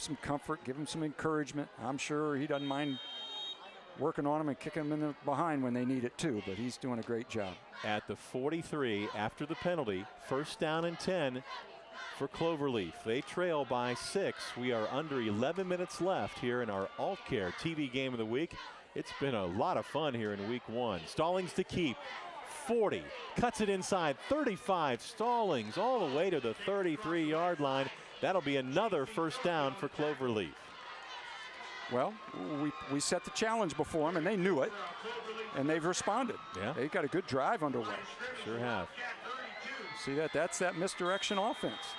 some comfort, give him some encouragement. I'm sure he doesn't mind working on him and kicking him in the behind when they need it too, but he's doing a great job. At the 43 after the penalty, 1st down and 10 for Cloverleaf. They trail by 6. We are under 11 minutes left here in our Alt Care TV game of the week. It's been a lot of fun here in week 1. Stallings to keep. 40, cuts it inside, 35, Stallings all the way to the 33-yard line. That'll be another 1st down for Cloverleaf. Well, we set the challenge before them, and they knew it, and they've responded. Yeah. They've got a good drive underway. Sure have. See that? That's that misdirection offense.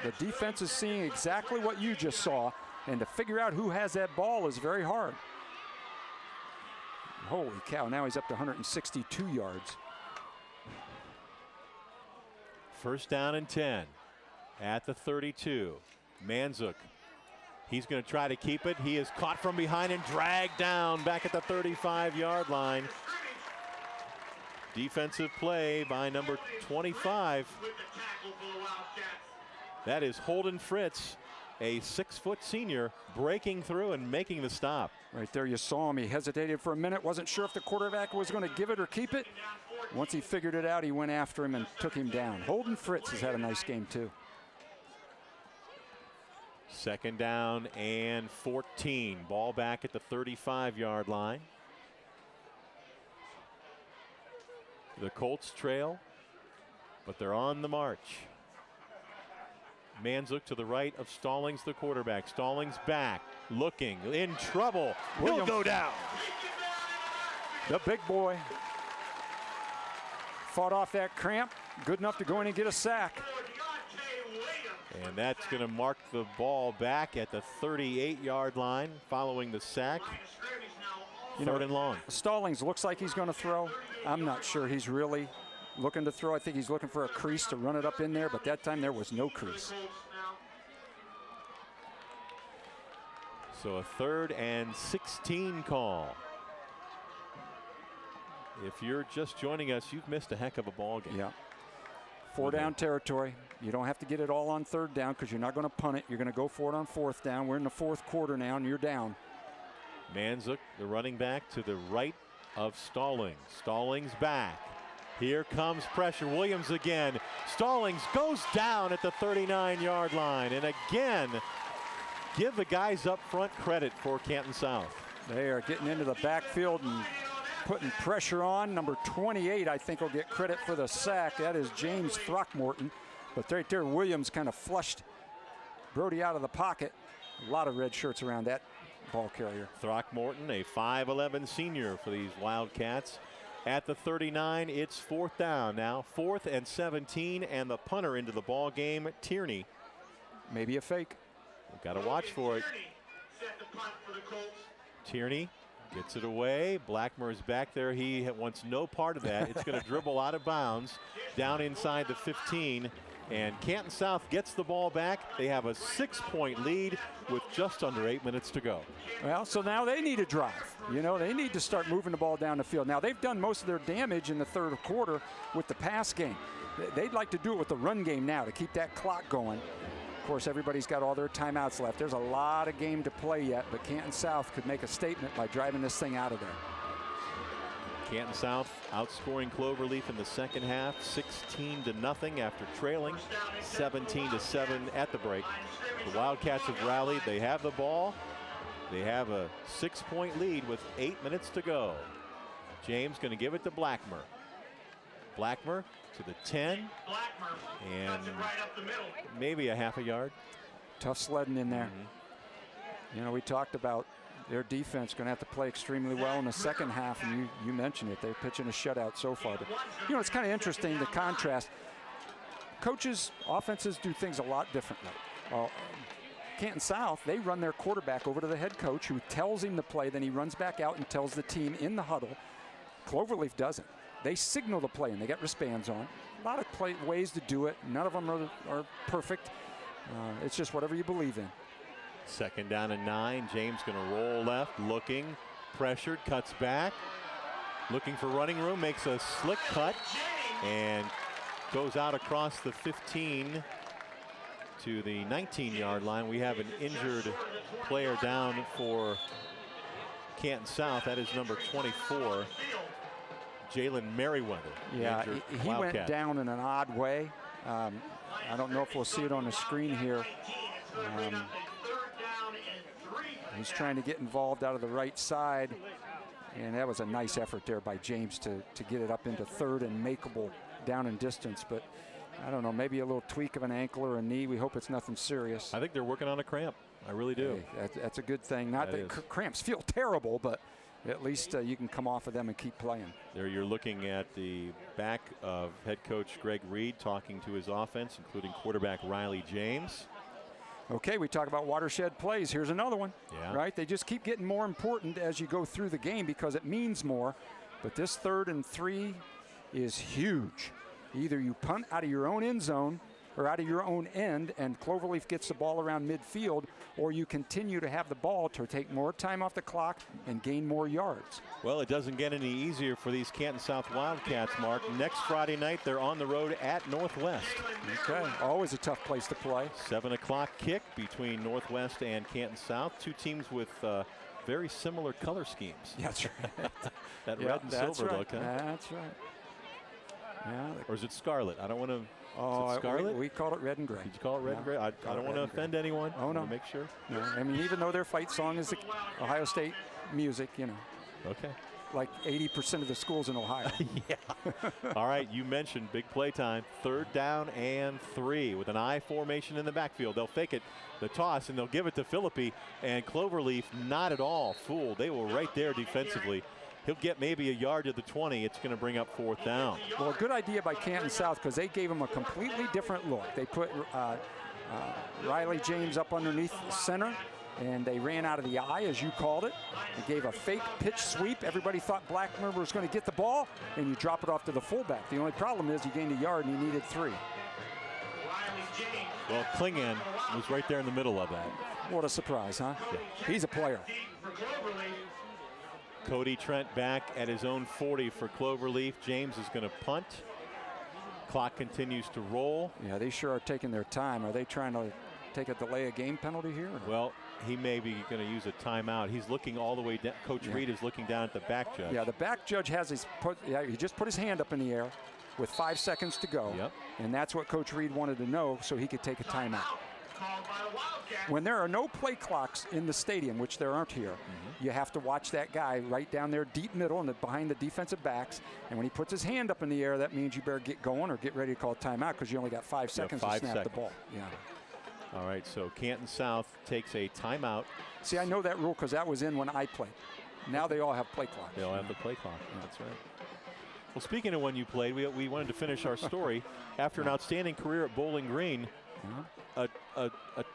The defense is seeing exactly what you just saw, and to figure out who has that ball is very hard. Holy cow, now he's up to 162 yards. 1st down and 10 at the 32. Manzuk, he's going to try to keep it. He is caught from behind and dragged down back at the 35-yard line. Defensive play by number 25. That is Holden Fritz, a 6-foot senior, breaking through and making the stop. Right there you saw him. He hesitated for a minute, wasn't sure if the quarterback was going to give it or keep it. Once he figured it out, he went after him and took him down. Holden Fritz has had a nice game too. 2nd down and 14. Ball back at the 35-yard line. The Colts trail, but they're on the march. Manzuk to the right of Stallings, the quarterback. Stallings back, looking, in trouble. He'll go down. The big boy fought off that cramp, good enough to go in and get a sack. And that's going to mark the ball back at the 38-yard line following the sack. 3rd and long. Stallings looks like he's going to throw. I'm not sure he's really looking to throw. I think he's looking for a crease to run it up in there, but that time there was no crease. So a 3rd and 16 call. If you're just joining us, you've missed a heck of a ball game. Yeah. 4-down territory. You don't have to get it all on 3rd down because you're not going to punt it. You're going to go for it on 4th down. We're in the 4th quarter now, and you're down. Manzuk, the running back, to the right of Stallings. Stallings back. Here comes pressure. Williams again. Stallings goes down at the 39-yard line. And again, give the guys up front credit for Canton South. They are getting into the backfield and putting pressure on. Number 28, I think, will get credit for the sack. That is James Throckmorton. But right there, Williams kind of flushed Brody out of the pocket. A lot of red shirts around that ball carrier. Throckmorton, a 5'11 senior for these Wildcats. At the 39, it's 4th down now. 4th and 17, and the punter into the ball game, Tierney. Maybe a fake. We've got to watch for it. Tierney gets it away. Blackmer's back there. He wants no part of that. It's going to dribble out of bounds down inside the 15. And Canton South gets the ball back. They have a 6-point lead with just under 8 minutes to go. Well, so now they need a drive. You know, they need to start moving the ball down the field. Now, they've done most of their damage in the 3rd quarter with the pass game. They'd like to do it with the run game now to keep that clock going. Of course, everybody's got all their timeouts left. There's a lot of game to play yet, but Canton South could make a statement by driving this thing out of there. Canton South outscoring Cloverleaf in the 2nd half, 16-0 after trailing 17-7 at the break. The Wildcats have rallied. They have the ball. They have a 6-point lead with 8 minutes to go. James going to give it to Blackmer. Blackmer to the 10, and maybe a half a yard. Tough sledding in there. You know, we talked about their defense going to have to play extremely well in the 2nd half, and you mentioned it. They're pitching a shutout so far. But, you know, it's kind of interesting, the contrast. Coaches, offenses do things a lot differently. Canton South, they run their quarterback over to the head coach who tells him to play, then he runs back out and tells the team in the huddle. Cloverleaf doesn't. They signal the play, and they get wristbands on. A lot of ways to do it. None of them are perfect. It's just whatever you believe in. 2nd down and 9. James going to roll left, looking, pressured, cuts back, looking for running room, makes a slick cut, and goes out across the 15 to the 19-yard line. We have an injured player down for Canton South. That is number 24, Jalen Merriweather. Yeah, he went down in an odd way. I don't know if we'll see it on the screen here. He's trying to get involved out of the right side, and that was a nice effort there by James to get it up into third and makeable down in distance. But I don't know, maybe a little tweak of an ankle or a knee. We hope it's nothing serious. I think they're working on a cramp. I really do. Hey, that's a good thing. Not that cramps feel terrible, but at least you can come off of them and keep playing. There you're looking at the back of head coach Greg Reed talking to his offense, including quarterback Riley James. Okay, we talk about watershed plays. Here's another one, right? They just keep getting more important as you go through the game because it means more. But this 3rd and 3 is huge. Either you punt out of your own end zone or out of your own end, and Cloverleaf gets the ball around midfield, or you continue to have the ball to take more time off the clock and gain more yards. Well, it doesn't get any easier for these Canton South Wildcats, Mark. Next Friday night, they're on the road at Northwest. Okay, always a tough place to play. 7 o'clock kick between Northwest and Canton South. Two teams with very similar color schemes. That's right. That red and silver look, huh? That's right. Yeah. Or is it scarlet? I don't want to. Oh, scarlet? We call it red and gray. Did you call it red and gray? I don't want to offend anyone. Oh, no. Make sure. No, I mean, even though their fight song is the Ohio State music, you know. Okay. Like 80% of the schools in Ohio. Yeah. All right, you mentioned big play time. 3rd down and 3 with an I formation in the backfield. They'll fake it, the toss, and they'll give it to Philippi. And Cloverleaf, not at all fooled. They were right there defensively. He'll get maybe a yard to the 20. It's going to bring up 4th down. Well, a good idea by Canton South because they gave him a completely different look. They put Riley James up underneath the center, and they ran out of the eye, as you called it. They gave a fake pitch sweep. Everybody thought Blackmer was going to get the ball, and you drop it off to the fullback. The only problem is you gained a yard and you needed 3. Well, Klingan was right there in the middle of that. What a surprise, huh? Yeah. He's a player. Cody Trent back at his own 40 for Cloverleaf. James is going to punt. Clock continues to roll. Yeah, they sure are taking their time. Are they trying to take a delay of game penalty here? Well, he may be going to use a timeout. He's looking all the way down. Coach Reed is looking down at the back judge. Yeah, the back judge has his he just put his hand up in the air with 5 seconds to go. Yep. And that's what Coach Reed wanted to know so he could take a timeout. When there are no play clocks in the stadium, which there aren't here, you have to watch that guy right down there deep middle and behind the defensive backs. And when he puts his hand up in the air, that means you better get going or get ready to call a timeout because you only got 5 seconds to snap the ball. Yeah. All right, so Canton South takes a timeout. See, I know that rule because that was in when I played. Now they all have play clocks. They all have the play clock. Yeah. That's right. Well, speaking of when you played, we wanted to finish our story. After an outstanding career at Bowling Green,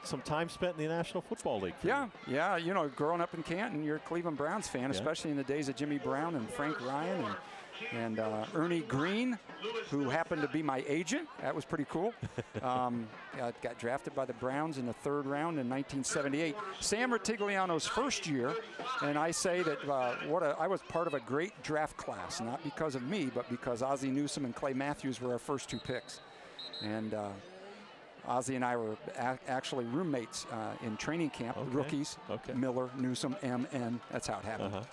some time spent in the National Football League. Yeah, you know, growing up in Canton, you're a Cleveland Browns fan, especially in the days of Jimmy Brown and Frank Ryan and Ernie Green, who happened to be my agent. That was pretty cool. Got drafted by the Browns in the 3rd round in 1978. Sam Ratigliano's first year, and I say that I was part of a great draft class, not because of me, but because Ozzie Newsome and Clay Matthews were our first 2 picks. And Ozzie and I were actually roommates in training camp, rookies, Miller, Newsome, M.N. That's how it happened.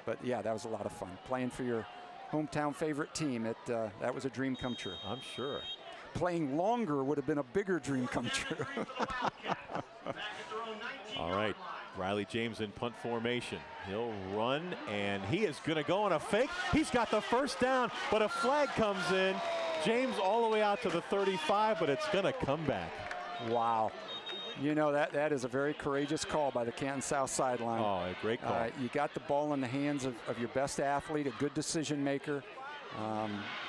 But yeah, that was a lot of fun. Playing for your hometown favorite team, that was a dream come true. I'm sure. Playing longer would have been a bigger dream come true. All right, Riley James in punt formation. He'll run, and he is going to go on a fake. He's got the 1st down, but a flag comes in. James all the way out to the 35, but it's going to come back. Wow. You know, that is a very courageous call by the Canton South sideline. Oh, a great call. You got the ball in the hands of your best athlete, a good decision maker.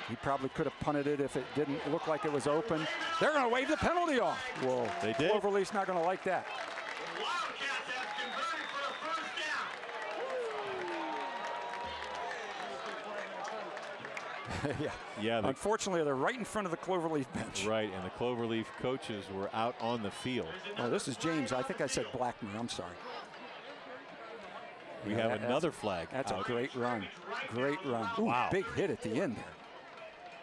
He probably could have punted it if it didn't look like it was open. They're going to wave the penalty off. Whoa. They did. Cloverleaf's not going to like that. Yeah. Unfortunately, they're right in front of the Cloverleaf bench. Right, and the Cloverleaf coaches were out on the field. Oh, this is James. I think I said Blackman. I'm sorry. We have another flag. That's out. A great run. Great run. Ooh, wow. Big hit at the end there.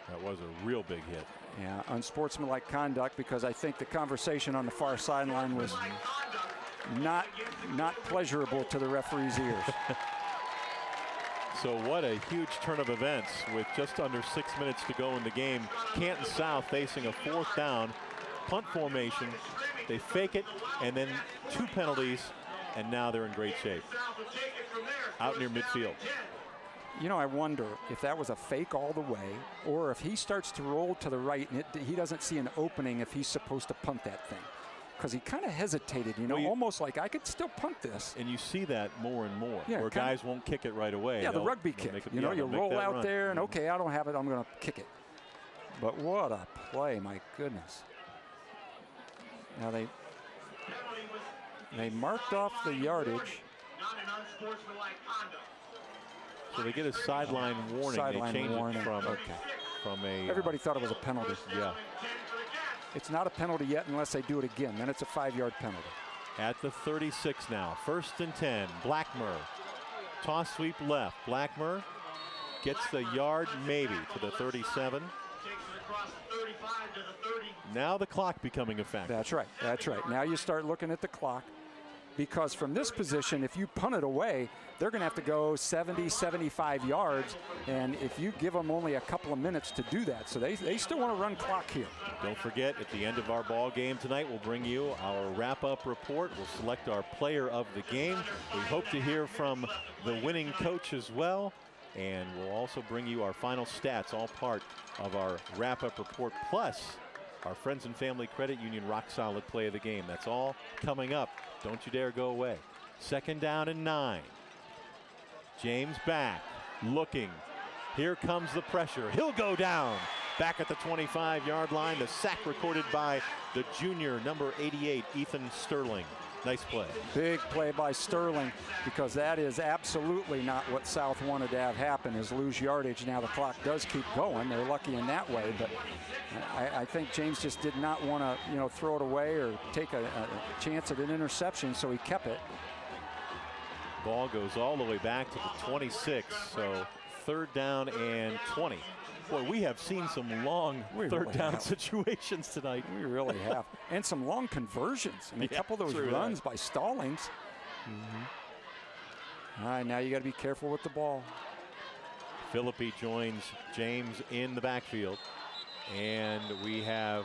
That was a real big hit. Yeah, unsportsmanlike conduct, because I think the conversation on the far sideline was not pleasurable to the referee's ears. So what a huge turn of events with just under 6 minutes to go in the game. Canton South facing a 4th down punt formation. They fake it, and then 2 penalties, and now they're in great shape. Out near midfield. You know, I wonder if that was a fake all the way, or if he starts to roll to the right and he doesn't see an opening if he's supposed to punt that thing. Because he kind of hesitated, you know, almost like I could still punt this. And you see that more and more, yeah, where guys won't kick it right away. Yeah, the rugby kick. You know, you roll out there and, okay, I don't have it, I'm going to kick it. But what a play, my goodness. Now they marked off the yardage. So they get a sideline warning. Sideline they change warning. It from a. Everybody thought it was a penalty. Yeah. It's not a penalty yet unless they do it again. Then it's a 5-yard penalty. At the 36 now, 1st and 10. Blackmer. Toss sweep left. Blackmer gets the yard maybe to the 37. Now the clock becoming a factor. That's right. That's right. Now you start looking at the clock, because from this position, if you punt it away, they're going to have to go 70, 75 yards. And if you give them only a couple of minutes to do that, so they still want to run clock here. Don't forget, at the end of our ball game tonight, we'll bring you our wrap-up report. We'll select our player of the game. We hope to hear from the winning coach as well. And we'll also bring you our final stats, all part of our wrap-up report, plus our friends and family credit union rock solid play of the game. That's all coming up. Don't you dare go away. 2nd down and 9. James back, looking. Here comes the pressure. He'll go down. Back at the 25-yard line. The sack recorded by the junior, number 88, Ethan Sterling. Nice play. Big play by Sterling, because that is absolutely not what South wanted to have happen, is lose yardage. Now the clock does keep going. They're lucky in that way, but I think James just did not want to, you know, throw it away or take a chance at an interception, so he kept it. Ball goes all the way back to the 26, so 3rd down and 20. Boy, we have seen some long third down situations tonight. We really have. And some long conversions. I mean, a couple of those runs by Stallings. All right, now you got to be careful with the ball. Philippi joins James in the backfield. And we have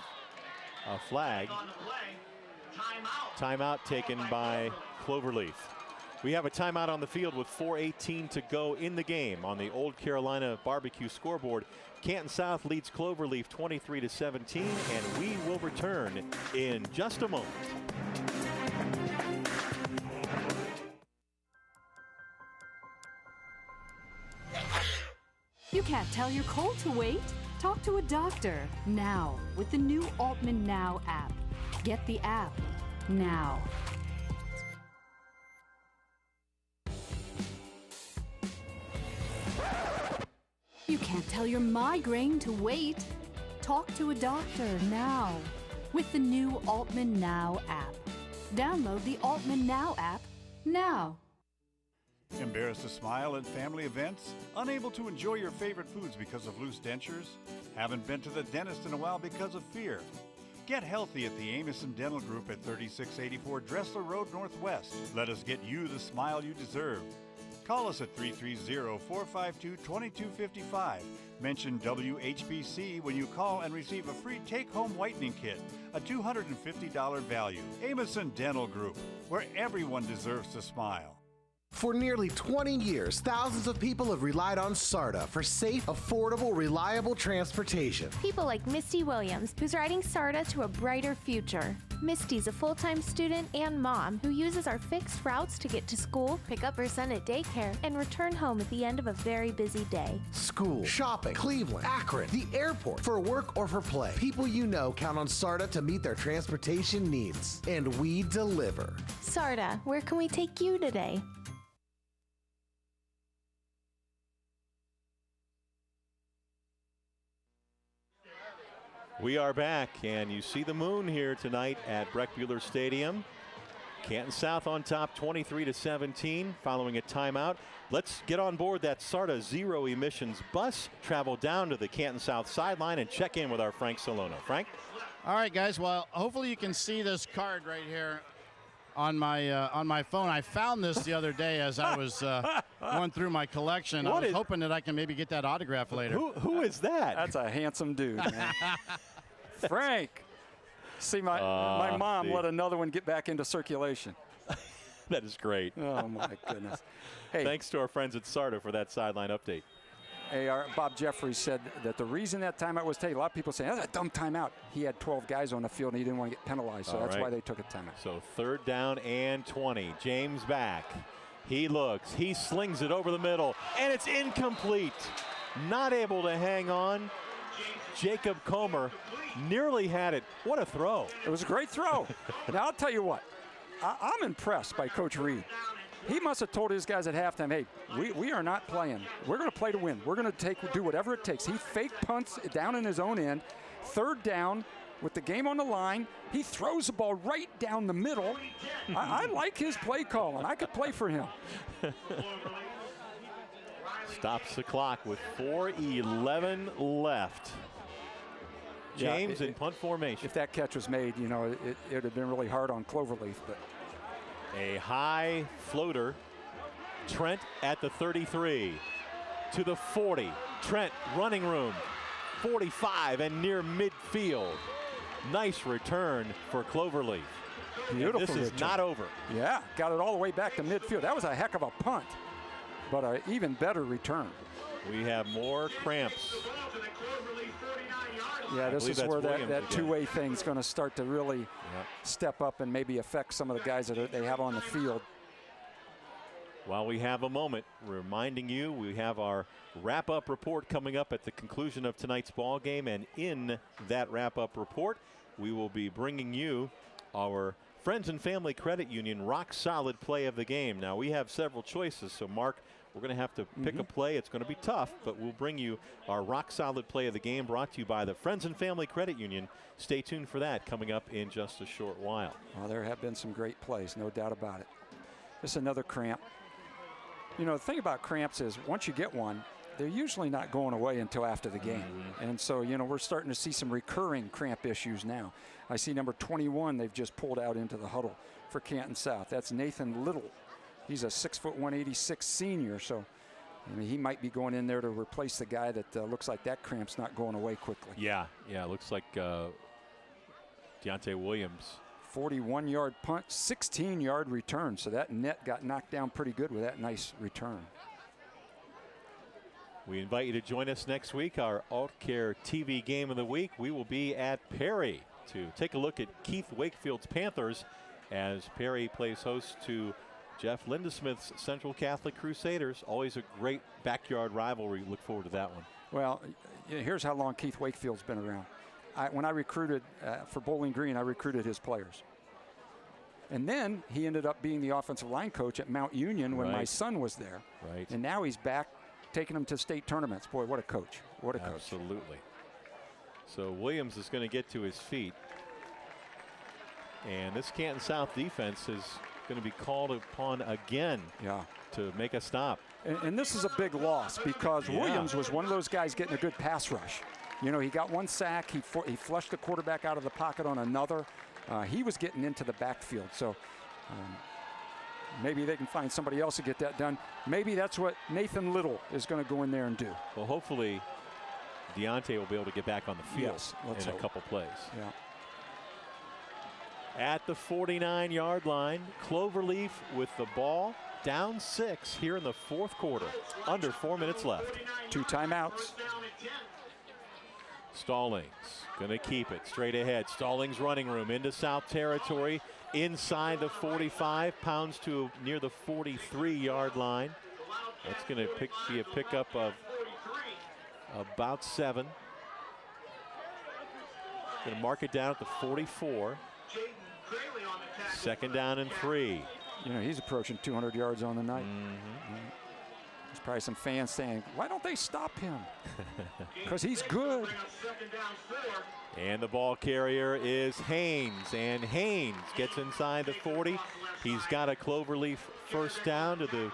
a flag. Timeout taken by Cloverleaf. We have a timeout on the field with 4:18 to go in the game on the Old Carolina Barbecue scoreboard. Canton South leads Cloverleaf 23-17, and we will return in just a moment. You can't tell your cold to wait? Talk to a doctor now with the new Altman Now app. Get the app now. You can't tell your migraine to wait. Talk to a doctor now with the new Altman Now app. Download the Altman Now app now. Embarrassed to smile at family events? Unable to enjoy your favorite foods because of loose dentures? Haven't been to the dentist in a while because of fear? Get healthy at the Amison Dental Group at 3684 Dressler Road Northwest. Let us get you the smile you deserve. Call us at 330-452-2255. Mention WHBC when you call and receive a free take-home whitening kit, a $250 value. Amison Dental Group, where everyone deserves to smile. For nearly 20 years, thousands of people have relied on SARTA for safe, affordable, reliable transportation. People like Misty Williams, who's riding SARTA to a brighter future. Misty's a full-time student and mom who uses our fixed routes to get to school, pick up her son at daycare, and return home at the end of a very busy day. School, shopping, Cleveland, Akron, the airport, for work or for play. People you know count on SARTA to meet their transportation needs. And we deliver. SARTA, where can we take you today? We are back, and you see the moon here tonight at Breck Buehler Stadium. Canton South on top 23-17 following a timeout. Let's get on board that SARTA zero emissions bus, travel down to the Canton South sideline and check in with our Frank Solono. Frank? All right, guys. Well, hopefully you can see this card right here on my phone. I found this the other day as I was going through my collection. I was hoping that I can maybe get that autograph later. Who is that? That's a handsome dude, man. Frank. See, my mom let another one get back into circulation. That is great. Oh, my goodness. Hey, thanks to our friends at SARTA for that sideline update. Hey, Bob Jeffries said that the reason that timeout was taken, a lot of people say, that's a dumb timeout. He had 12 guys on the field, and he didn't want to get penalized, so that's why they took a timeout. So 3rd down and 20. James back. He looks. He slings it over the middle, and it's incomplete. Not able to hang on. Jacob Comer nearly had it. What a throw. It was a great throw. Now, I'll tell you what. I'm impressed by Coach Reed. He must have told his guys at halftime, hey, we are not playing. We're going to play to win. We're going to do whatever it takes. He fake punts down in his own end. 3rd down with the game on the line. He throws the ball right down the middle. I like his play calling. I could play for him. Stops the clock with 4:11 left. James in punt formation. If that catch was made, it would have been really hard on Cloverleaf. But a high floater. Trent at the 33 to the 40. Trent running room. 45 and near midfield. Nice return for Cloverleaf. Beautiful. This is not over. Yeah, got it all the way back to midfield. That was a heck of a punt, but an even better return. We have more cramps. Yeah, this is where that two-way thing's going to start to really step up and maybe affect some of the guys that they have on the field. While we have a moment, reminding you we have our wrap-up report coming up at the conclusion of tonight's ball game, and in that wrap-up report, we will be bringing you our Friends and Family Credit Union rock-solid play of the game. Now, we have several choices, so Mark, we're going to have to pick a play. It's going to be tough, but we'll bring you our rock-solid play of the game brought to you by the Friends and Family Credit Union. Stay tuned for that coming up in just a short while. Well, there have been some great plays, no doubt about it. This is another cramp. The thing about cramps is once you get one, they're usually not going away until after the game. And so, we're starting to see some recurring cramp issues now. I see number 21 they've just pulled out into the huddle for Canton South. That's Nathan Little. He's a 6'1", 186 senior, so he might be going in there to replace the guy that looks like that cramp's not going away quickly. Yeah, looks like Deontay Williams. 41-yard punt, 16-yard return, so that net got knocked down pretty good with that nice return. We invite you to join us next week, our Alt Care TV Game of the Week. We will be at Perry to take a look at Keith Wakefield's Panthers as Perry plays host to Jeff Lindesmith's Central Catholic Crusaders. Always a great backyard rivalry. Look forward to that one. Well, here's how long Keith Wakefield's been around. When I recruited for Bowling Green, I recruited his players. And then he ended up being the offensive line coach at Mount Union when my son was there. Right. And now he's back taking them to state tournaments. Boy, what a coach. What a coach. Absolutely. So Williams is going to get to his feet. And this Canton South defense is going to be called upon again to make a stop. And this is a big loss because Williams was one of those guys getting a good pass rush. He got one sack. He flushed the quarterback out of the pocket on another. He was getting into the backfield. So maybe they can find somebody else to get that done. Maybe that's what Nathan Little is going to go in there and do. Well, hopefully Deontay will be able to get back on the field in a couple plays. Yeah. At the 49-yard line, Cloverleaf with the ball, down 6 here in the 4th quarter. Under 4 minutes left. 2 timeouts. Stallings going to keep it straight ahead. Stallings running room into South territory. Inside the 45, pounds to near the 43-yard line. That's going to be a pickup of about 7. Going to mark it down at the 44. 2nd down and 3. He's approaching 200 yards on the night. There's probably some fans saying, why don't they stop him? Because he's good. And the ball carrier is Haynes, and Haynes gets inside the 40. He's got a Cloverleaf first down to the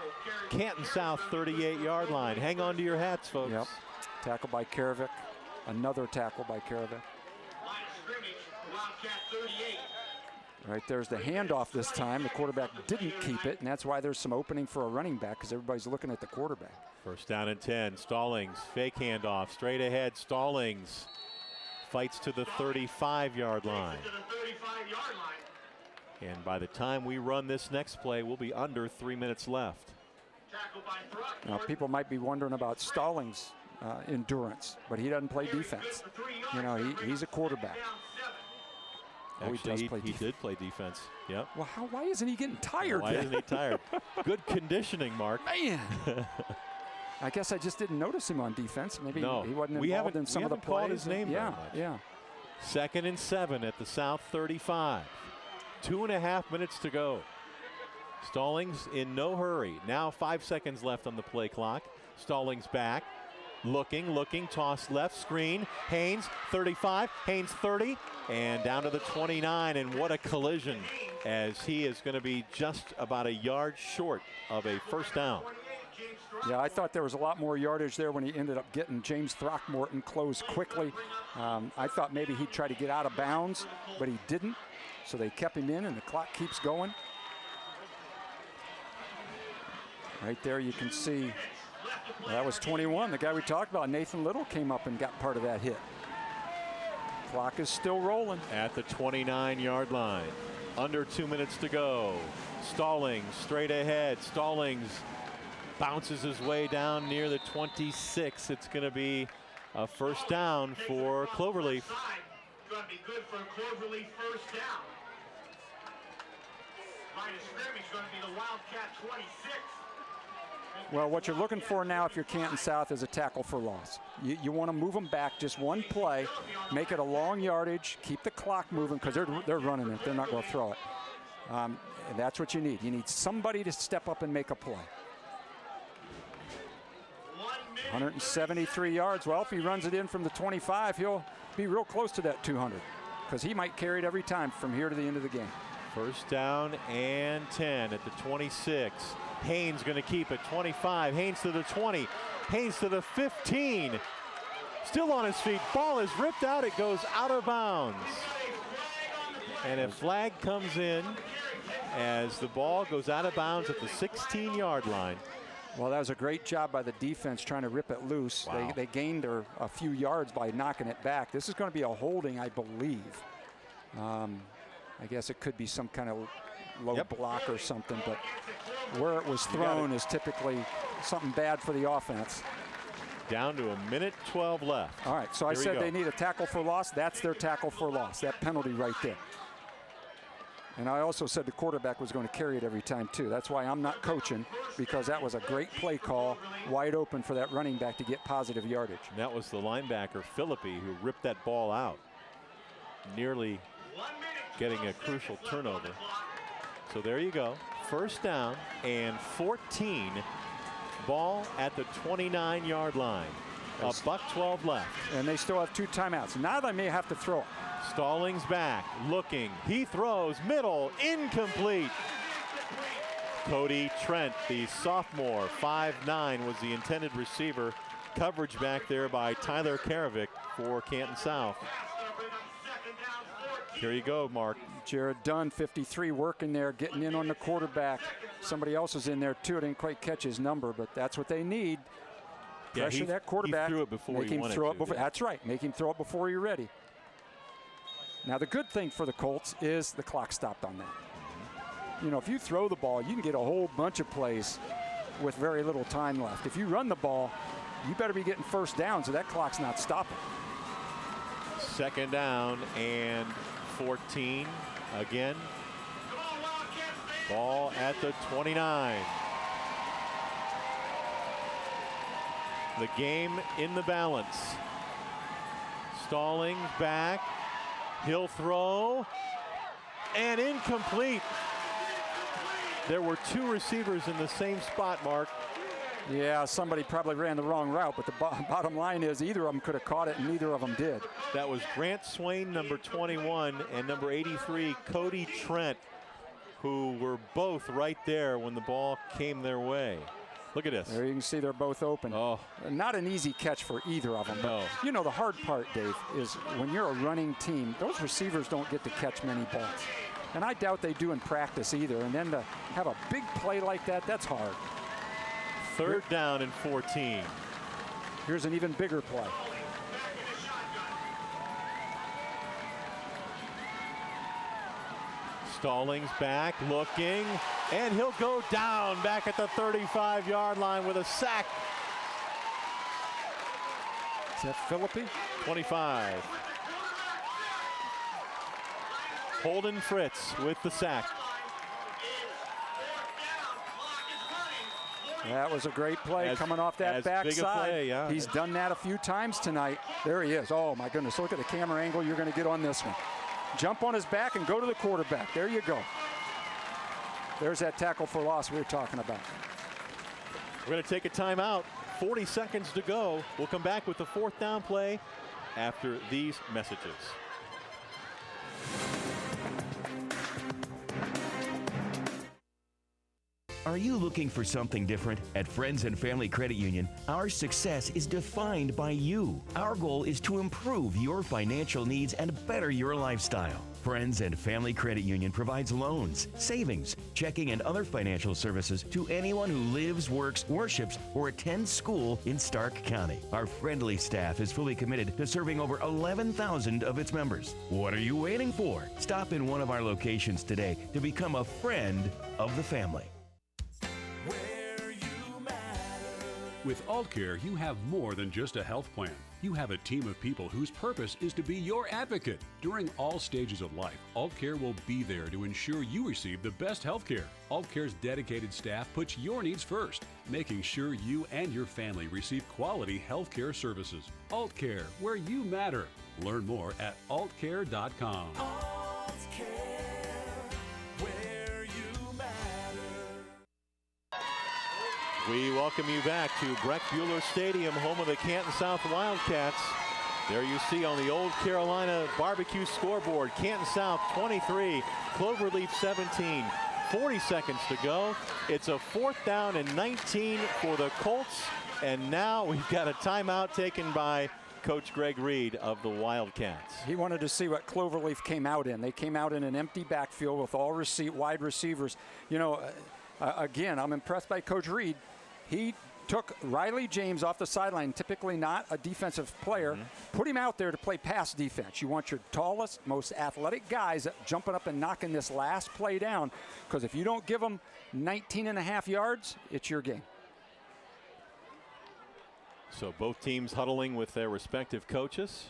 Canton South 38-yard line. Hang on to your hats, folks. Yep. Tackle by Karavic. Another tackle by Karavic. Right there's the handoff this time. The quarterback didn't keep it, and that's why there's some opening for a running back, because everybody's looking at the quarterback. First down and 10. Stallings, fake handoff, straight ahead. Stallings fights to the 35-yard line. And by the time we run this next play, we'll be under 3 minutes left. Now, people might be wondering about Stallings' endurance, but he doesn't play defense. You know, he's a quarterback. Actually, he did play defense. Yep. Well, why isn't he getting tired? Why isn't he tired? Good conditioning, Mark. Man. I guess I just didn't notice him on defense. Maybe he wasn't involved in some of the plays. Called his name very much. Yeah. 2nd and 7 at the South 35. 2.5 minutes to go. Stallings in no hurry. Now 5 seconds left on the play clock. Stallings back. Looking, toss left, screen. Haynes, 35, Haynes 30, and down to the 29, and what a collision, as he is going to be just about a yard short of a first down. Yeah, I thought there was a lot more yardage there when he ended up getting James Throckmorton closed quickly. I thought maybe he'd try to get out of bounds, but he didn't, so they kept him in, and the clock keeps going. Right there you can see that was 21. The guy we talked about, Nathan Little, came up and got part of that hit. Clock is still rolling. At the 29-yard line. Under 2 minutes to go. Stallings straight ahead. Stallings bounces his way down near the 26. It's going to be a first down for Cloverleaf. Going to be good for Cloverleaf first down. Line of scrimmage going to be the Wildcat 26. Well, what you're looking for now if you're Canton South is a tackle for loss. You want to move them back just one play, make it a long yardage, keep the clock moving, because they're running it. They're not going to throw it. And that's what you need. You need somebody to step up and make a play. 173 yards. Well, if he runs it in from the 25, he'll be real close to that 200, because he might carry it every time from here to the end of the game. First down and 10 at the 26. Haynes going to keep it. 25. Haynes to the 20. Haynes to the 15. Still on his feet. Ball is ripped out. It goes out of bounds. And a flag comes in as the ball goes out of bounds at the 16-yard line. Well, that was a great job by the defense trying to rip it loose. Wow. They gained a few yards by knocking it back. This is going to be a holding, I believe. I guess it could be some kind of low block or something, but where it was thrown is typically something bad for the offense. Down to a minute 12 left. All right, so I said they need a tackle for loss. That's their tackle for loss, that penalty right there. And I also said the quarterback was going to carry it every time too. That's why I'm not coaching, because that was a great play call, wide open for that running back to get positive yardage. And that was the linebacker, Philippi, who ripped that ball out, nearly getting a crucial turnover. So there you go. First down and 14. Ball at the 29-yard line. $1:12 left. And they still have 2 timeouts. Now they may have to throw it. Stallings back, looking. He throws, middle, incomplete. Cody Trent, the sophomore, 5'9", was the intended receiver. Coverage back there by Tyler Karavic for Canton South. Here you go, Mark. Jared Dunn, 53, working there, getting in on the quarterback. Somebody else is in there too. Didn't quite catch his number, but that's what they need. Pressure that quarterback. He threw it before he wanted to. That's right. Make him throw it before you're ready. Now the good thing for the Colts is the clock stopped on that. You know, if you throw the ball, you can get a whole bunch of plays with very little time left. If you run the ball, you better be getting first down, so that clock's not stopping. Second down and 14 again. Ball at the 29. The game in the balance. Stallings back. He'll throw. And incomplete. There were 2 receivers in the same spot, Mark. Yeah, somebody probably ran the wrong route, but the bottom line is either of them could have caught it, and neither of them did. That was Grant Swain, number 21, and number 83, Cody Trent, who were both right there when the ball came their way. Look at this. There you can see they're both open. Oh. Not an easy catch for either of them. No. But you know, the hard part, Dave, is when you're a running team, those receivers don't get to catch many balls. And I doubt they do in practice either. And then to have a big play like that, that's hard. Third down and 14. Here's an even bigger play. Stallings back, looking, and he'll go down back at the 35-yard line with a sack. Is that Philippi? 25. Holden Fritz with the sack. That was a great play coming off that backside. Yeah. He's done that a few times tonight. There he is. Oh, my goodness. Look at the camera angle you're going to get on this one. Jump on his back and go to the quarterback. There you go. There's that tackle for loss we were talking about. We're going to take a timeout. 40 seconds to go. We'll come back with the fourth down play after these messages. Are you looking for something different? At Friends and Family Credit Union, our success is defined by you. Our goal is to improve your financial needs and better your lifestyle. Friends and Family Credit Union provides loans, savings, checking, and other financial services to anyone who lives, works, worships, or attends school in Stark County. Our friendly staff is fully committed to serving over 11,000 of its members. What are you waiting for? Stop in one of our locations today to become a friend of the family. With AltCare, you have more than just a health plan. You have a team of people whose purpose is to be your advocate. During all stages of life, AltCare will be there to ensure you receive the best health care. AltCare's dedicated staff puts your needs first, making sure you and your family receive quality health care services. AltCare, where you matter. Learn more at altcare.com. We welcome you back to Breck Bueller Stadium, home of the Canton South Wildcats. There you see on the old Carolina barbecue scoreboard, Canton South 23, Cloverleaf 17. 40 seconds to go. It's a fourth down and 19 for the Colts. And now we've got a timeout taken by Coach Greg Reed of the Wildcats. He wanted to see what Cloverleaf came out in. They came out in an empty backfield with all wide receivers. You know, again, I'm impressed by Coach Reed. He took Riley James off the sideline, typically not a defensive player, put him out there to play pass defense. You want your tallest, most athletic guys jumping up and knocking this last play down, because if you don't give them 19.5 yards, it's your game. So both teams huddling with their respective coaches.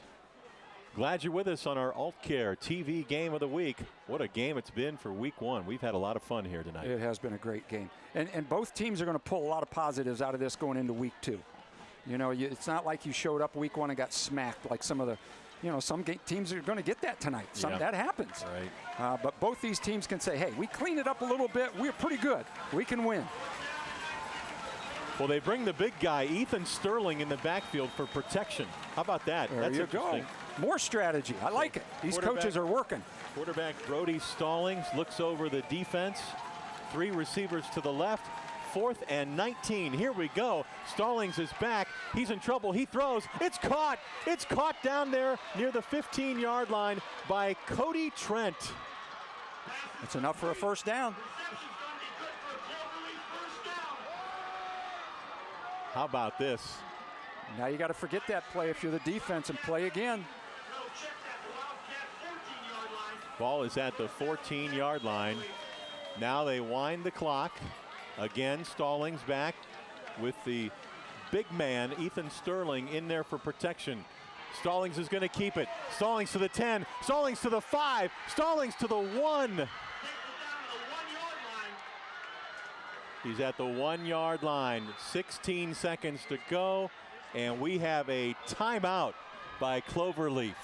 Glad you're with us on our AltCare TV Game of the Week. What a game it's been for Week 1. We've had a lot of fun here tonight. It has been a great game. And both teams are going to pull a lot of positives out of this going into Week 2. You know, it's not like you showed up Week 1 and got smacked like some of the, you know, some teams are going to get that tonight. That happens. Right. But both these teams can say, hey, we cleaned it up a little bit. We're pretty good. We can win. Well, they bring the big guy, Ethan Sterling, in the backfield for protection. How about that? There That's you go. More strategy. I like it. These coaches are working. Quarterback Brody Stallings looks over the defense. 3 receivers to the left. 4th and 19. Here we go. Stallings is back. He's in trouble. He throws. It's caught. It's caught down there near the 15-yard line by Cody Trent. It's enough for a first down. How about this? Now you got to forget that play if you're the defense and play again. Ball is at the 14-yard line. Now they wind the clock. Again, Stallings back with the big man, Ethan Sterling, in there for protection. Stallings is going to keep it. Stallings to the 10. Stallings to the 5. Stallings to the 1. He's at the 1-yard line. 16 seconds to go. And we have a timeout by Cloverleaf.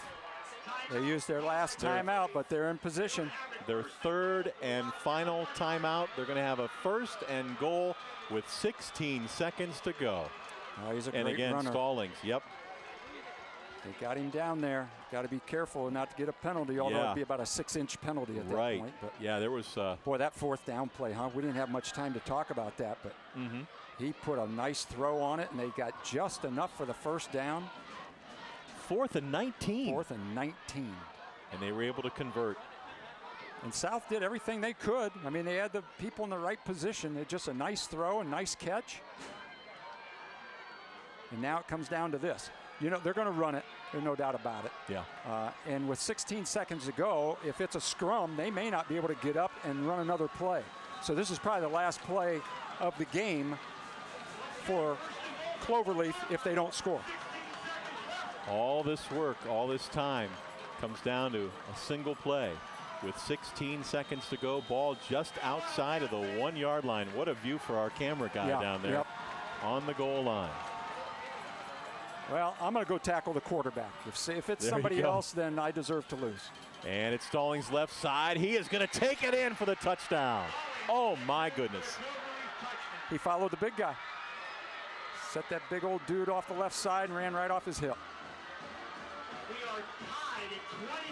They used their last timeout, but they're in position. Their third and final timeout. They're going to have a 1st and goal with 16 seconds to go. Oh, he's a and great again, runner. Stallings. Yep. They got him down there. Got to be careful not to get a penalty, although it'd be about a 6-inch penalty at that point. But yeah, there was. Boy, that 4th down play, huh? We didn't have much time to talk about that, but he put a nice throw on it, and they got just enough for the 1st down. 4th and 19. 4th and 19. And they were able to convert. And South did everything they could. I mean, they had the people in the right position. It's just a nice throw, a nice catch. And now it comes down to this. You know, they're going to run it. There's no doubt about it. Yeah. And with 16 seconds to go, if it's a scrum, they may not be able to get up and run another play. So this is probably the last play of the game for Cloverleaf if they don't score. All this work, all this time comes down to a single play with 16 seconds to go. Ball just outside of the 1-yard line. What a view for our camera guy down there on the goal line. Well, I'm going to go tackle the quarterback. If it's somebody else, then I deserve to lose. And it's Stallings' left side. He is going to take it in for the touchdown. Oh, my goodness. He followed the big guy. Set that big old dude off the left side and ran right off his hip.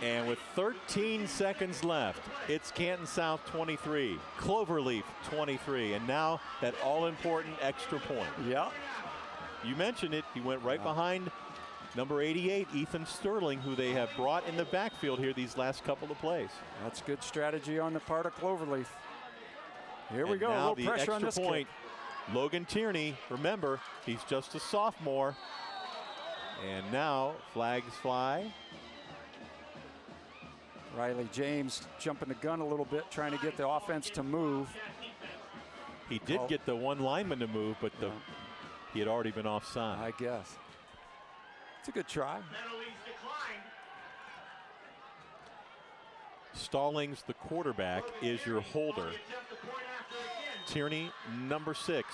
And with 13 seconds left, it's Canton South 23, Cloverleaf 23, and now that all-important extra point. Yeah. You mentioned it. He went right behind number 88, Ethan Sterling, who they have brought in the backfield here these last couple of plays. That's good strategy on the part of Cloverleaf. Here we go. Now a little the pressure on this point. kick. Logan Tierney, remember, he's just a sophomore. And now flags fly. Riley James jumping the gun a little bit, trying to get the offense to move. He did get the one lineman to move, but he had already been offside. I guess. It's a good try. Stallings, the quarterback, is your holder. Tierney, number 6,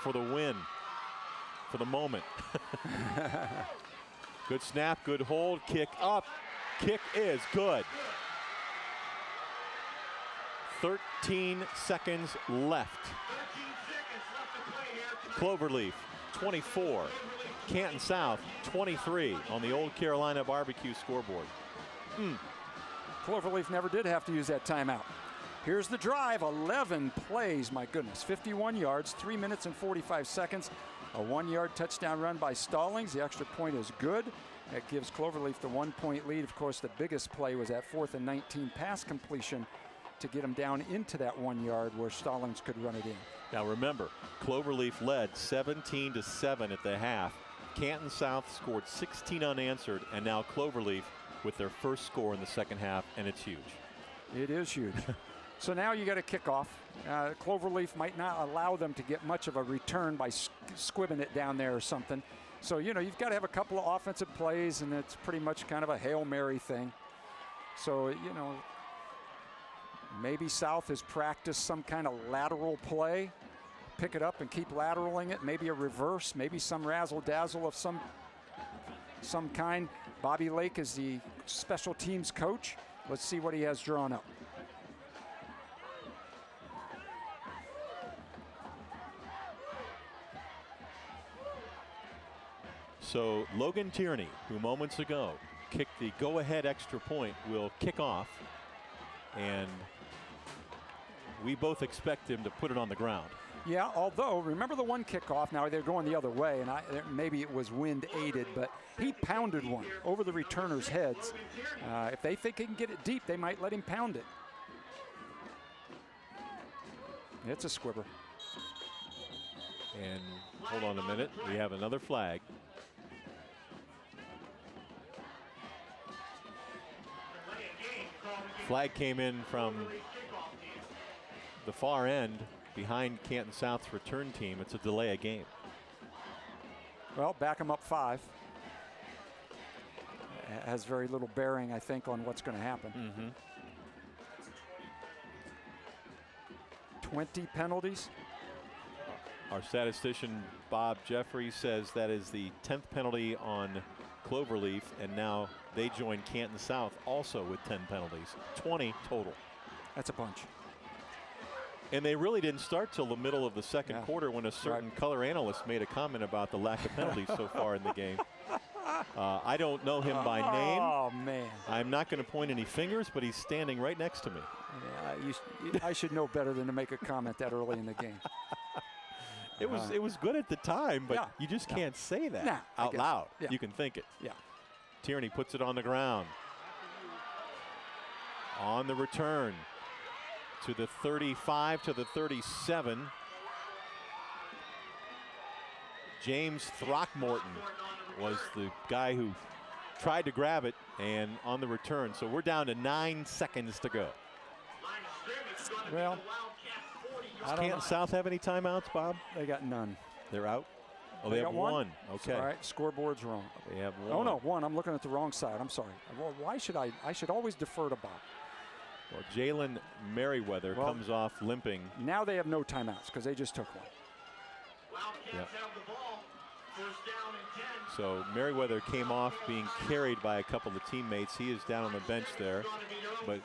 for the win, for the moment. Good snap, good hold, kick up. Kick is good. 13 seconds left. Cloverleaf, 24. Canton South, 23 on the Old Carolina Barbecue scoreboard. Cloverleaf never did have to use that timeout. Here's the drive, 11 plays, my goodness. 51 yards, 3 minutes and 45 seconds. A 1-yard touchdown run by Stallings. The extra point is good. That gives Cloverleaf the 1-point lead. Of course, the biggest play was that 4th and 19 pass completion to get him down into that 1 yard where Stallings could run it in. Now remember, Cloverleaf led 17-7 at the half. Canton South scored 16 unanswered, and now Cloverleaf with their first score in the second half, and it's huge. It is huge. So now you got a kickoff. Cloverleaf might not allow them to get much of a return by squibbing it down there or something. So, you know, you've got to have a couple of offensive plays, and it's pretty much kind of a Hail Mary thing. So, you know, maybe South has practiced some kind of lateral play. Pick it up and keep lateraling it. Maybe a reverse, maybe some razzle-dazzle of some kind. Bobby Lake is the special teams coach. Let's see what he has drawn up. So Logan Tierney, who moments ago kicked the go-ahead extra point, will kick off, and we both expect him to put it on the ground. Yeah, although remember the one kickoff, now they're going the other way, and maybe it was wind aided, but he pounded one over the returners' heads. If they think he can get it deep, they might let him pound it. It's a squibber. And hold on a minute, we have another flag. Flag came in from the far end behind Canton South's return team. It's a delay of game. Well, back them up 5. Has very little bearing, I think, on what's going to happen. 20 penalties. Our statistician, Bob Jeffrey, says that is the 10th penalty on Cloverleaf, and now They join Canton South also with 10 penalties, 20 total. That's a bunch. And they really didn't start till the middle of the second quarter when a certain color analyst made a comment about the lack of penalties so far in the game. I don't know him by name. Oh, man. I'm not going to point any fingers, but he's standing right next to me. Yeah, I should know better than to make a comment that early in the game. It was good at the time, but you just can't say that out loud. Yeah. You can think it. Yeah. Tierney puts it on the ground. On the return to the 35 to the 37. James Throckmorton was the guy who tried to grab it, and on the return. So we're down to 9 seconds to go. Well, does Canton South have any timeouts, Bob? They got none. They're out? Oh, they have one. Okay. All right, scoreboard's wrong. They have one. Oh, no, one. I'm looking at the wrong side. I'm sorry. Well, why should I should always defer to Bob. Well, Jalen Merriweather comes off limping. Now they have no timeouts because they just took one. Yep. So Merriweather came off being carried by a couple of teammates. He is down on the bench there. But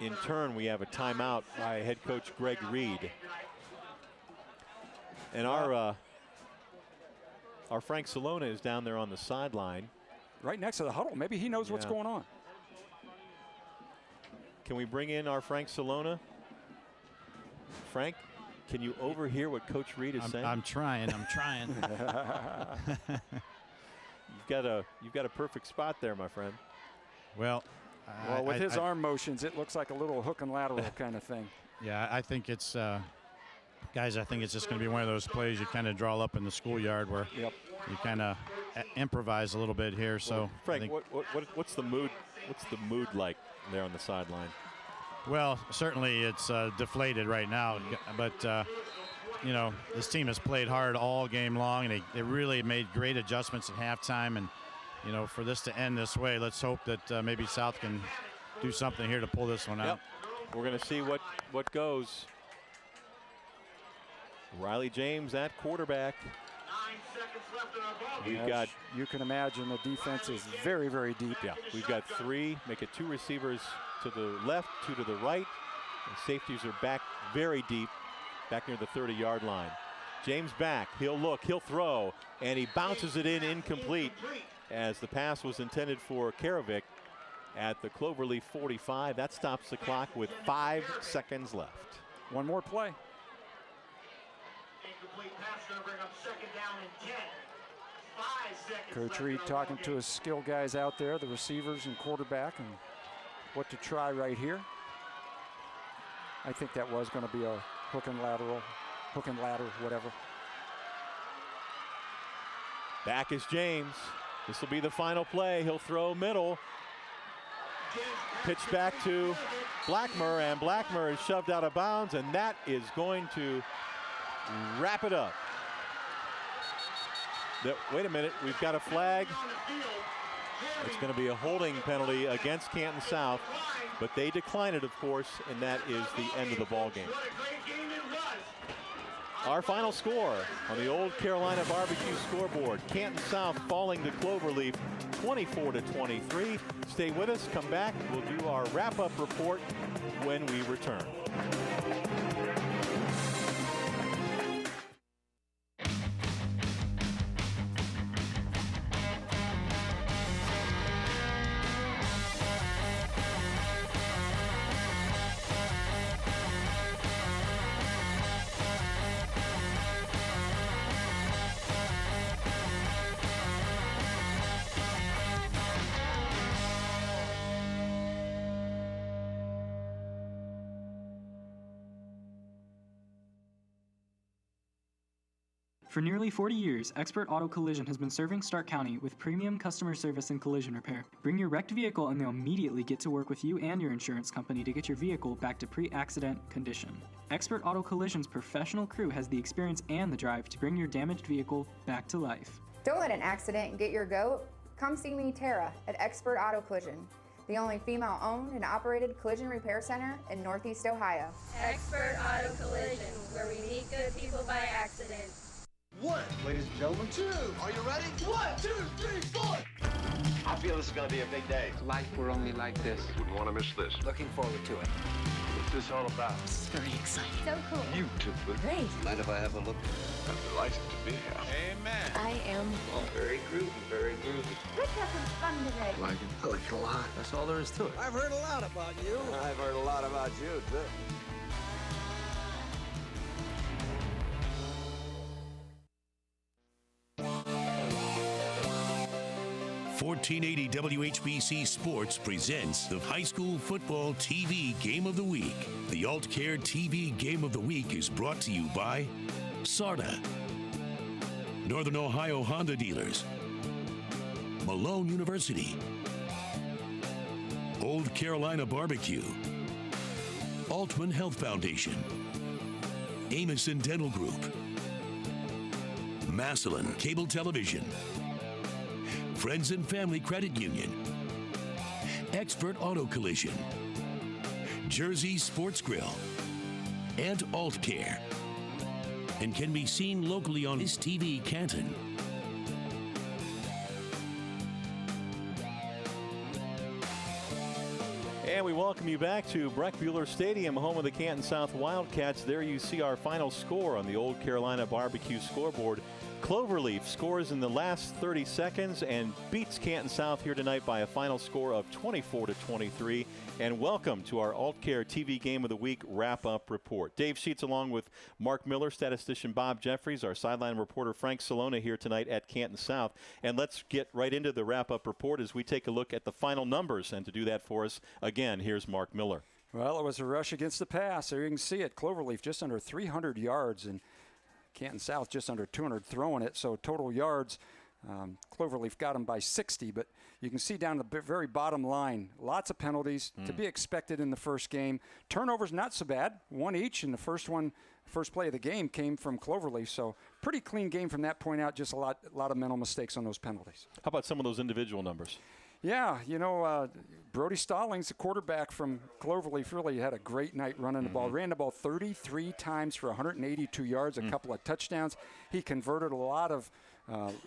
in turn, we have a timeout by head coach Greg Reed. And our Frank Salona is down there on the sideline. Right next to the huddle. Maybe he knows what's going on. Can we bring in our Frank Salona? Frank, can you overhear what Coach Reed is saying? I'm trying. You've got a perfect spot there, my friend. Well, with his arm motions, it looks like a little hook and lateral kind of thing. Yeah, I think it's, guys, I think it's just going to be one of those plays you kind of draw up in the schoolyard where you kind of improvise a little bit here. So, Frank, what's the mood? What's the mood like there on the sideline? Well, certainly it's deflated right now, but you know, this team has played hard all game long, and they really made great adjustments at halftime. And you know, for this to end this way, let's hope that maybe South can do something here to pull this one out. We're going to see what goes. Riley James at quarterback. 9 seconds left in our ball We've game. got. You can imagine the defense is very, very deep. Yeah, we've got 3. Make it 2 receivers to the left, 2 to the right. And safeties are back very deep, back near the 30-yard line. James back. He'll look. He'll throw, and he bounces it in incomplete, as the pass was intended for Karavik at the Cloverleaf 45. That stops the clock with 5 seconds left. One more play. Incomplete pass going to bring up second down and 10. 5 seconds Coach left Reed in our talking ball to game. his skill guys out there, the receivers and quarterback, and what to try right here. I think that was going to be a hook and ladder, whatever. Back is James. This will be the final play. He'll throw middle. Pitch back to Blackmer, and Blackmer is shoved out of bounds, and that is going to wrap it up. Wait a minute, we've got a flag. It's going to be a holding penalty against Canton South, but they decline it, of course, and that is the end of the ball game. Our final score on the Old Carolina Barbecue scoreboard: Canton South falling to Cloverleaf 24-23. Stay with us, come back. We'll do our wrap-up report when we return. For nearly 40 years, Expert Auto Collision has been serving Stark County with premium customer service and collision repair. Bring your wrecked vehicle and they'll immediately get to work with you and your insurance company to get your vehicle back to pre-accident condition. Expert Auto Collision's professional crew has the experience and the drive to bring your damaged vehicle back to life. Don't let an accident get your goat. Come see me, Tara, at Expert Auto Collision, the only female-owned and operated collision repair center in Northeast Ohio. Expert Auto Collision, where we meet good people by accident. 1, ladies and gentlemen. 2, are you ready? 1, 2, 3, 4. I feel this is going to be a big day. Life were only like this. Wouldn't want to miss this. Looking forward to it. What's this all about? This is very exciting. So cool. Beautiful. Great. Mind if I have a look? I'm delighted to be here. Amen. I am. Oh, very groovy, very groovy. Let's have some fun today. I like it. I like it a lot. That's all there is to it. I've heard a lot about you. I've heard a lot about you, too. 1480 WHBC Sports presents the High School Football TV Game of the Week. The AltCare TV Game of the Week is brought to you by SARTA, Northern Ohio Honda Dealers, Malone University, Old Carolina Barbecue, Altman Health Foundation, Amison Dental Group, Massillon Cable Television, Friends and Family Credit Union, Expert Auto Collision, Jersey Sports Grill, and AltCare, and can be seen locally on His TV Canton. And we welcome you back to Breck Buehler Stadium, home of the Canton South Wildcats. There you see our final score on the Old Carolina Barbecue scoreboard. Cloverleaf scores in the last 30 seconds and beats Canton South here tonight by a final score of 24-23. And welcome to our AltCare TV Game of the Week wrap-up report. Dave Sheets along with Mark Miller, statistician Bob Jeffries, our sideline reporter Frank Salona here tonight at Canton South. And let's get right into the wrap-up report as we take a look at the final numbers. And to do that for us, again, here's Mark Miller. Well, it was a rush against the pass. There you can see it. Cloverleaf just under 300 yards and Canton South just under 200 throwing it. So total yards, Cloverleaf got them by 60. But you can see down the very bottom line, lots of penalties to be expected in the first game. Turnovers not so bad, one each. And the first play of the game came from Cloverleaf. So pretty clean game from that point out. Just a lot of mental mistakes on those penalties. How about some of those individual numbers? Yeah, Brody Stallings, the quarterback from Cloverleaf, really had a great night running the ball. Ran the ball 33 times for 182 yards, a couple of touchdowns. He converted a lot of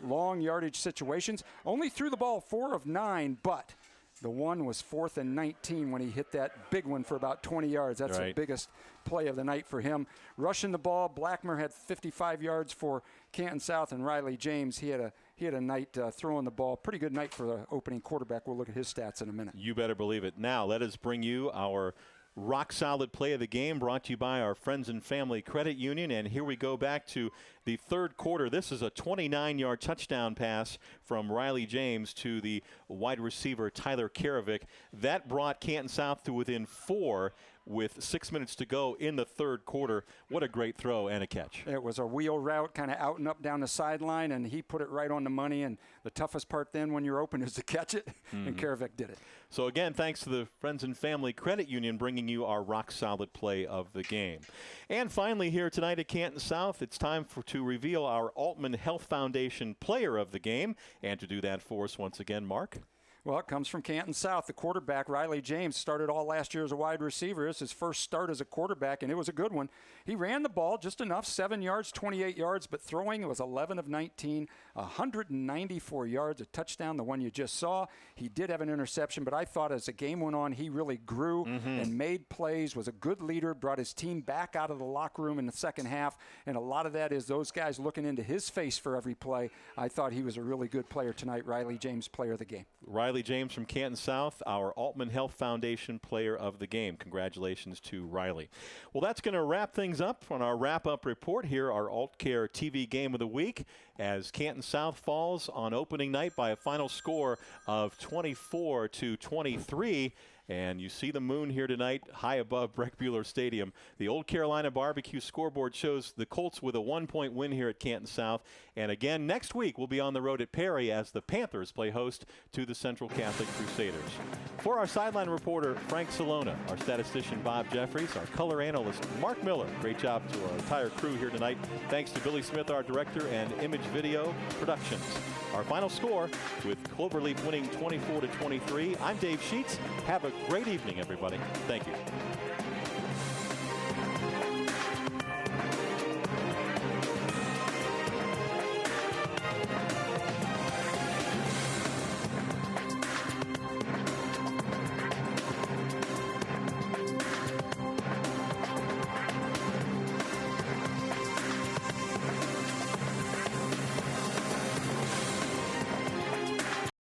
long yardage situations. Only threw the ball 4 of 9, but the one was 4th and 19 when he hit that big one for about 20 yards. That's the biggest play of the night for him. Rushing the ball, Blackmer had 55 yards for Canton South, and Riley James, he had a night throwing the ball. Pretty good night for the opening quarterback. We'll look at his stats in a minute. You better believe it. Now, let us bring you our rock-solid play of the game, brought to you by our Friends and Family Credit Union. And here we go back to the third quarter. This is a 29-yard touchdown pass from Riley James to the wide receiver Tyler Karovic. That brought Canton South to within 4 with 6 minutes to go in the third quarter. What a great throw and a catch. It was a wheel route, kind of out and up down the sideline, and he put it right on the money. And the toughest part then when you're open is to catch it, and Karovic did it. So again, thanks to the Friends and Family Credit Union bringing you our rock-solid play of the game. And finally here tonight at Canton South, it's time to reveal our Altman Health Foundation Player of the Game. And to do that for us once again, Mark. Well, it comes from Canton South. The quarterback, Riley James, started all last year as a wide receiver. This is his first start as a quarterback, and it was a good one. He ran the ball just enough, 7 yards, 28 yards, but throwing, it was 11 of 19, 194 yards, a touchdown, the one you just saw. He did have an interception, but I thought as the game went on, he really grew and made plays, was a good leader, brought his team back out of the locker room in the second half, and a lot of that is those guys looking into his face for every play. I thought he was a really good player tonight. Riley James, player of the game. Riley James from Canton South, our Altman Health Foundation Player of the Game. Congratulations to Riley. Well, that's going to wrap things up on our wrap-up report here, our AltCare TV Game of the Week, as Canton South falls on opening night by a final score of 24-23. And you see the moon here tonight high above Breck Buehler Stadium. The Old Carolina Barbecue scoreboard shows the Colts with a 1-point win here at Canton South. And again, next week we'll be on the road at Perry as the Panthers play host to the Central Catholic Crusaders. For our sideline reporter, Frank Salona, our statistician, Bob Jeffries, our color analyst, Mark Miller. Great job to our entire crew here tonight. Thanks to Billy Smith, our director, and Image Video Productions. Our final score, with Cloverleaf winning 24-23. I'm Dave Sheets. Have a great evening, everybody. Thank you.